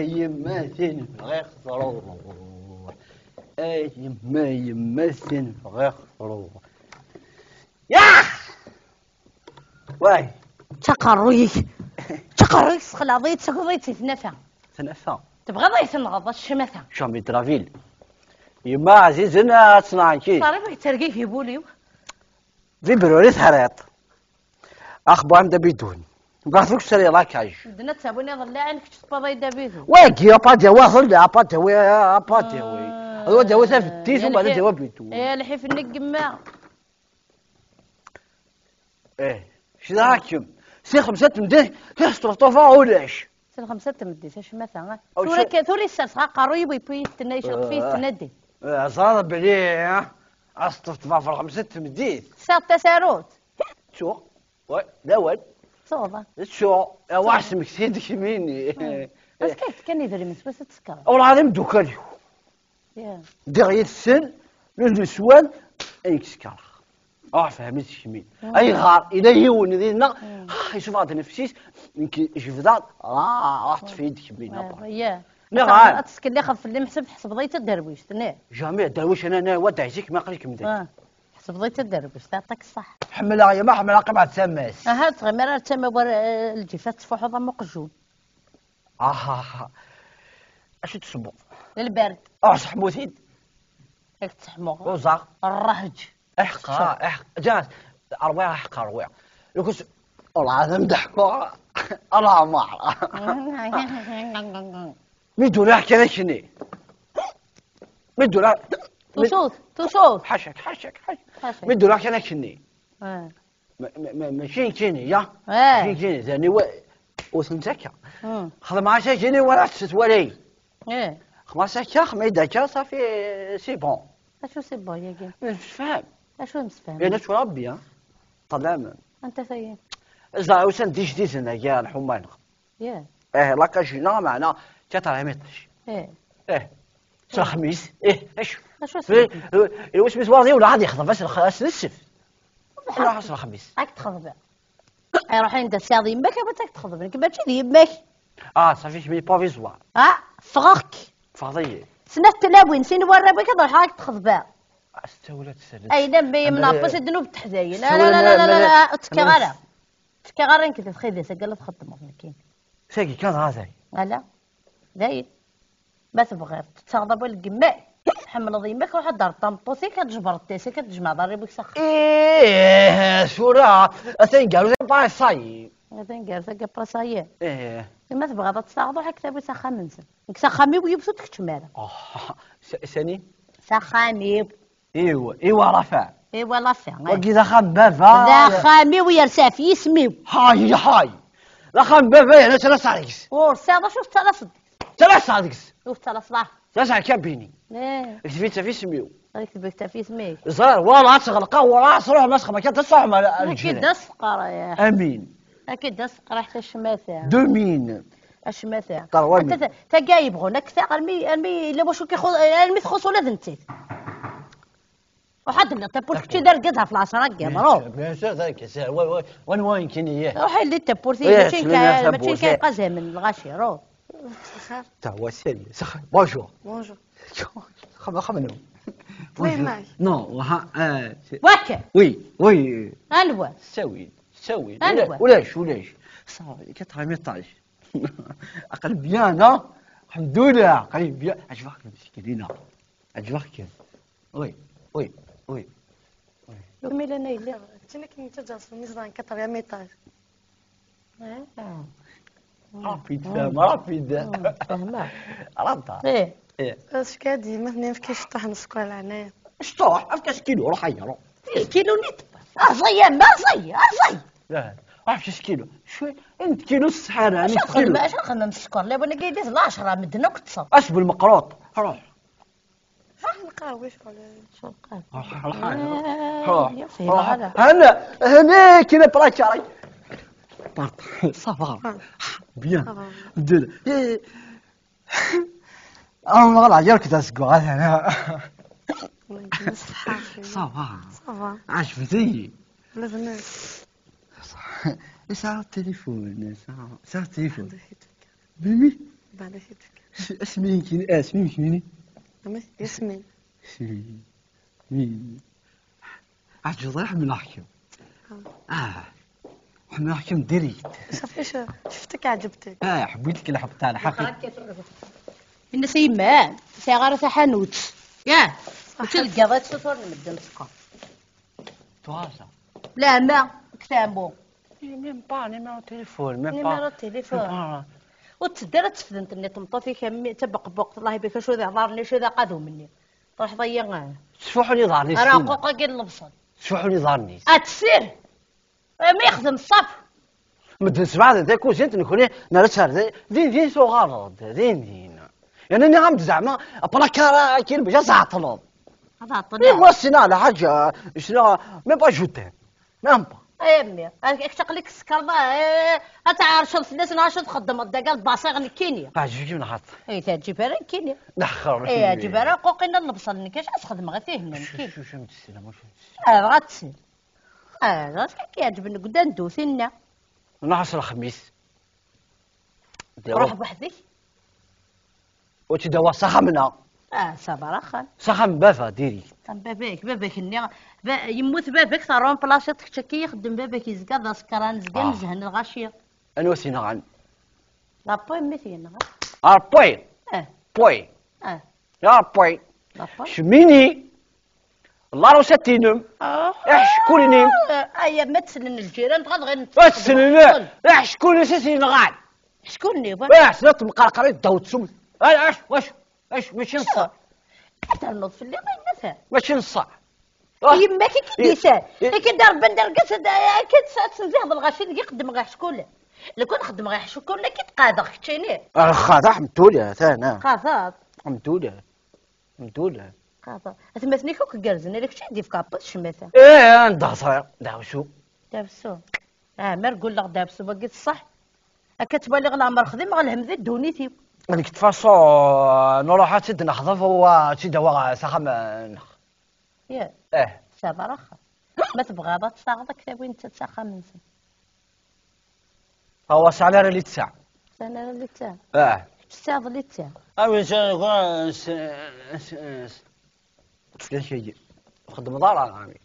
يماثل غير خروح يماثل غير خروح ياه واي تقريك سخلا ضيت سكضيت تنفع تنفع تبغى ضيت نغض الشمثة شامي درافيل يما عزيزنا تصنعكي صاري بغيت ترقي في بوليو في بروريت حريط اخبار دا بدون بغاتوك سري لاكاج بدنا تسابوني ضل عينك تشطبا ضيدا بيزو واكي يا با دوا خلي با دوا با دوا هو دوا تفتيش وبعدين دوا بدون يا الحيف النقمة ايه شي راكم سي خمسة مديه كيسترطوفا ولاش سن خمسة تمديس اش مثلا أو ثوري السرسخة قروي بيبي تنيشط فيه تندي صار بلي استرطوفا في الخمسة مديه ساط تساروت شو وي داول صوبة شو واش مكسيدك يميني بس كيف كان يدري بس تسكر والله العظيم دوكاليو دغيا السن للنسوان اكسكار فهمت شمين اي غار الى يون دينا يشوف هذا نفسيس يمكن جفدات راح تفيد كمين يا نعم تسكن لي خف اللي محسب حسب ضيت الدرويش تني جميع الدرويش انا ودعتك ما قريك مدير حسب ضيت الدرويش تعطيك الصح حملها يا ما حملها قبعه تسماس هات غير تسمى الجفات تفوح ضم قجون اش تصبو للبرد حموثيد هيك تحمو وزاق الرهج احقا جاز ارويع احقا ارويع لو كنت والله العظيم ضحكوا الله ما ميدو لا كذا شني ميدو لا توشوت حشك ميدو لا كذا شني ماشي كيني يا ماشي كيني زاني وسنتكا خدم عشا كيني ولا تتولي خلاص هكا خميدا كا صافي سي بون اشو سي بون يا كي مش فاهم اشو مسفهم انا شو ربي طلع انت ثاني زعما وسن ديش هنا يا الحمان لاكا جينا معنا تطلع ميطش سا خميس اش واش مسوازي ولا عاد يخدم باش نسف راح صرا خميس راك تخضب اي روحي انت ساضي يماك بغيتك تخضب كيما تجي يماك صافي شمي بروفيزوار فغاك فضيه سنة تلاوين سين ورا بك روح راك تخضب استولت السرد اي لم مناقص الذنوب تحداي لا تكغرا تكغرا انك تخيدي سقلت تخدم كاين ساقي كان غازي لا زايد ما تبغي تغضب القماء حمل ضيمك روح دار طنطوسي كتجبر التيسي كتجمع ضري بك سخ شو راه تنقالو زي باصاي تنقال زي باصاي ما تبغى تستغضو حك تبي سخا منسن سخامي ويبسط كتماره ثاني سخامي ايوا رفع رفع وكذا خام بافا ذا خامي ويرسى في يسميو هاي لا خام بافا انا ثلاث صادقس ورسى شوف ثلاث صادقس شوف ثلاث صداع ثلاث كابيني كتبت في سميو كتبت في سميو صار والله تغلقه ولا تروح مسخ ما كانت تصح مع اكيد دسقره يا امين اكيد دسقره حتى الشماثه دومين الشماثه انت تلقى يبغون اكثر المي الا واش كيخص المي تخص ولا نتي وحد اللي تبورت كي دار قدها في العصر كامرو بيان سور ذاك وين كاين اياه روحي اللي تبورتي ماشي كاين قزه من الغاشي رو تا هو سيري بونجور خمنو وي ماي نو واكا وي الوا سوي ولاش صافي كتعمي طاج اقل بيان الحمد لله قريب بيان عجبك المسكينه عجبك وي كمل انا الا تينا كي تجلس في الميزان كطريقه ميطاج رابيد فاهمه رابطه اش كادي مثلا كيفاش طاح نسكر العنايه شطوح افكاش كيلو روح هيا كيلو نيت زي لا عرفتش كيلو شوي انت كيلو السحاره اش نخدم السكر لا بنا كيدير ل 10 مدنا وكتصب اش بالمقروط روح نقاوش ولا شو روح هنا كاين براكاري صافا بيان دير انا غلط عجبك تسكو انا صافا عجبتي لبنان ساعة التليفون ساعة التليفون بيمي بعد شي اسمي كيني اسمي كيني اسمي مين عجز راح من نحكي حنا نحكي ديريكت صافي شفتك عجبتك حبيتك اللي حبتها انا حقيقي إن سيمان سيغار حانوت ياه وش القضاء تصور نمد نسقى تواسا لا ما كتابو ميم با نيميرو تليفون نيميرو تليفون وتدير تفدنت اني تمطوفي كمي تبق بوقت الله يبيك شو ذا ضارني شو ذا قادو مني روح ضيعنا شفحوني ضارني انا قوقا قال لبصل شفحوني ضارني اتسير ما يخدم الصف مدن سبعة ذا كوز انت نكوني نرسل دين سو غلط دين يعني اني غامض زعما بلا كارا كاين باش تعطلوا هذا طلع ما سنا على حاجه شنو ميم با جوتي ميم با امي اكتقلك السكربه اتعرش الناس ناشط تخدم الدقال باصيغ نكينيا عجبك من حط اي تجيب راه كينيا نخر اي جيب راه قوقنا نبصل نكاش تخدم غير فيه هنا كين شو متسلم واش غاتسل راسك كيعجبني قدام دوثنا نعصر الخميس روح بوحدك واش دوا سخمنا صبر اخا سخم بافا ديري باباك يموت باباك ترون بلاصتك تشكي يخدم باباك يزكا ذا سكران زكا نزهن الغاشيه انا وسينا غن لا بوي مثينا بوي بوي يا بوي شميني الله رو ستينم احشكولني ايا ما تسنن الجيران تغاد غير تسنن احشكولني سيسين غاد شكوني سنت مقرقري داوت سم واش ماشي نصا تنوض في الليل مثلا ماشي نصا يما كي كديسان كي دار بندر قصد كي تنزيه بالغاشي اللي يقدم غير شكون اللي كون خدم غير شكون اللي كيتقادر كتشيني خاطر حمدولة ثانا خاطر حمدولة خاطر ثمثني كوك كرزنا لك شي دي في كابوس شمثا ندهصر داوسو ما نقول لك دابسو باقي الصح كتبالغ العمر خدم غا الهمذا دونيتي انا كنت فاصو نروح تد نخضف هو تي دوا سخم يا صبر اخا ما تبغى تصاغضك كتاب وين تتسخم منسى هو سالار اللي تسع سالار اللي تسع تستاذ اللي تسع اوي نقول تفلان شي خدم دار عامي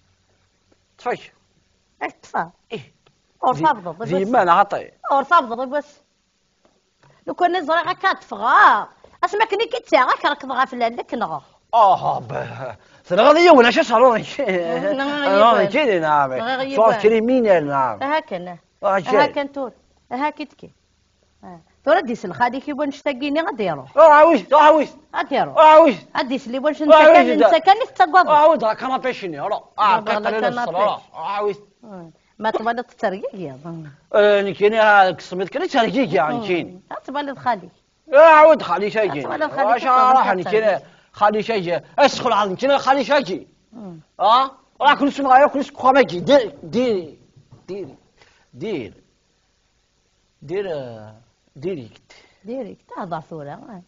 تفاش تفا ورصابض ديما انا عطي ورصابض بس لو كان زريغه كتفغا اسما كني كتساغا كركض غا فلالك نغا سنغضي ولا شو صاروا كيدي نعم صار كريمينال نعم هكذا هكا تور هاكيتكي تورا ديس الخادي كي بون نشتاقيني غادي يروح عاويش غادي يروح اديس اللي بون نسكن نستقبض عاود راه كنابيشيني راه قليل الصلاه عاويش ما تبالي تترقيق يا كاين هاك السميت كاين ترقيق يعني كاين تبالي خالي عاود خالي شاكي واش راح كاين خالي شاكي اسخل عاد كاين خالي شاكي راه كل شيء غير كل شيء خامكي ديريكت تهضر ثورة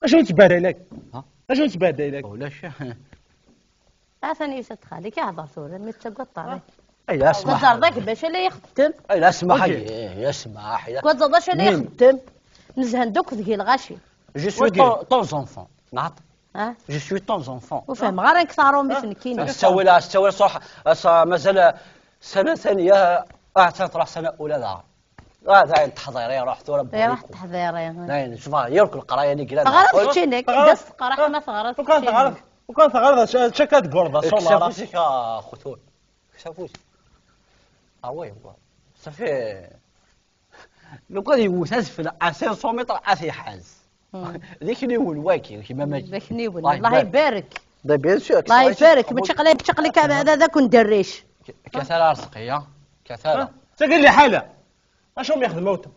اشنو تبادل لك اشنو تبادل لك ولاش ثاني يستخالي كيهضر ثورة متقطع اي لا اسمح كتزرضك باش لا يخدم اي لا اسمح يسمح كتزرضش لا يخدم نزهن دوك ذكي الغاشي جو سوي طون زونفون نعط جو سوي طون زونفون وفهم غير نكثروا مثل كاين استوي صح مازال سنه ثانيه تروح سنه اولى هذا تحضيري رحت ولا بغيت رحت تحضيري ناين شوف يركل القرايه اللي قال غير تشينك دست قرا ما ثغرت وكان ثغرت شكات قرضه صولا شافوش خوتون شافوش وي صافي لو كان يوث اسفل 500 متر اسي حاز ذيك اللي هو الواكي كيما ماجي ذاك اللي هو الله يبارك بيان سور الله يبارك ما تشقلي هذا كون دريش كثر رزقي كثر تقول لي حاله اشهم يخدم موته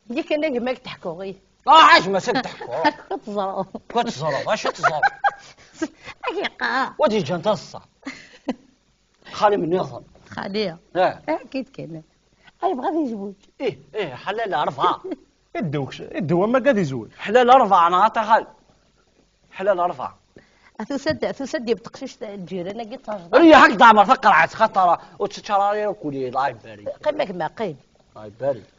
ديك انا ماك تحكوا غير عاش ما سد تحكوا كتزرو واش تزرو دقيقه ودي جنت الصح خالي من يظن خاليه اكيد كاين يبغى يزوج حلال ارفع الدوا ما قاعد يزوج حلال ارفع انا خال حلال ارفع ثسد بتقشيش الجيران قلت هي هكذا عمر ثقل عاد خطره وتشراري وكلي الله يبارك قيمك ما قيم الله يبارك